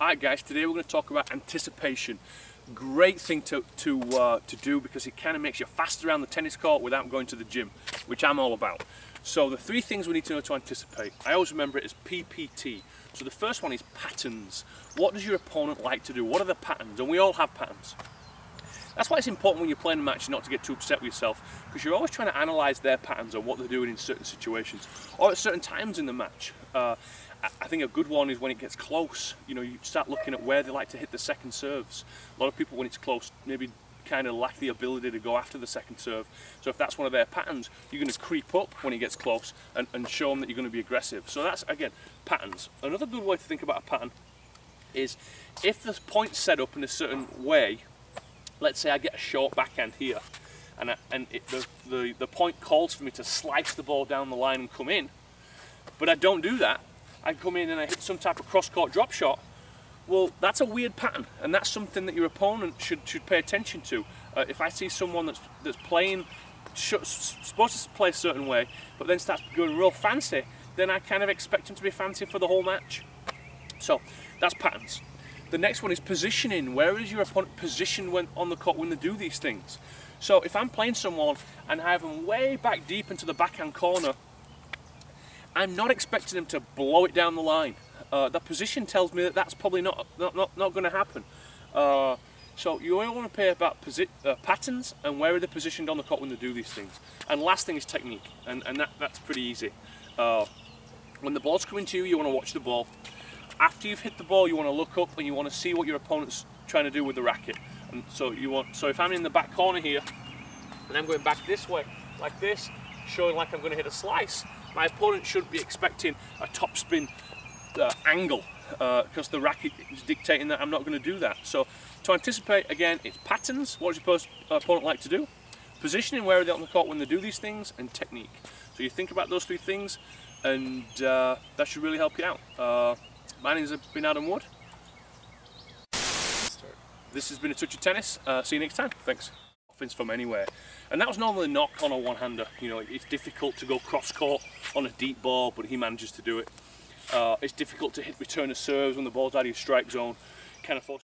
Alright guys, today we're going to talk about anticipation. Great thing to do because it kind of makes you fast around the tennis court without going to the gym, which I'm all about. So the three things we need to know to anticipate, I always remember it as PPT. So the first one is patterns. What does your opponent like to do? What are the patterns? And we all have patterns. That's why it's important when you're playing a match not to get too upset with yourself, because you're always trying to analyse their patterns or what they're doing in certain situations or at certain times in the match. I think a good one is when it gets close. You know, you start looking at where they like to hit the second serves. A lot of people, when it's close, maybe kind of lack the ability to go after the second serve. So if that's one of their patterns, you're going to creep up when it gets close and show them that you're going to be aggressive. So that's, again, patterns. Another good way to think about a pattern is if the point's set up in a certain way. Let's say I get a short backhand here, and the point calls for me to slice the ball down the line and come in, but I don't do that. I come in and I hit some type of cross-court drop shot. Well, that's a weird pattern, and that's something that your opponent should pay attention to. If I see someone that's playing, supposed to play a certain way, but then starts going real fancy, then I kind of expect them to be fancy for the whole match. So that's patterns. The next one is positioning. Where is your opponent positioned when on the court when they do these things? So if I'm playing someone and I have them way back deep into the backhand corner, I'm not expecting them to blow it down the line. The position tells me that that's probably not going to happen. So you only want to pay about patterns and where are they positioned on the court when they do these things. And last thing is technique, and that's pretty easy. When the ball's coming to you, you want to watch the ball. After you've hit the ball, you want to look up and you want to see what your opponent's trying to do with the racket. And so if I'm in the back corner here and I'm going back this way, like this, showing like I'm going to hit a slice, my opponent should be expecting a topspin angle because the racket is dictating that I'm not going to do that. So to anticipate, again, it's patterns. What does your opponent like to do? Positioning, where are they on the court when they do these things, and technique. So you think about those three things, and that should really help you out. My name's been Adam Wood. This has been A Touch of Tennis. See you next time. Thanks. Offense from anywhere. And that was normally a knock on a one-hander. You know, it's difficult to go cross-court on a deep ball, but he manages to do it. It's difficult to return a serves when the ball's out of your strike zone. Kind of force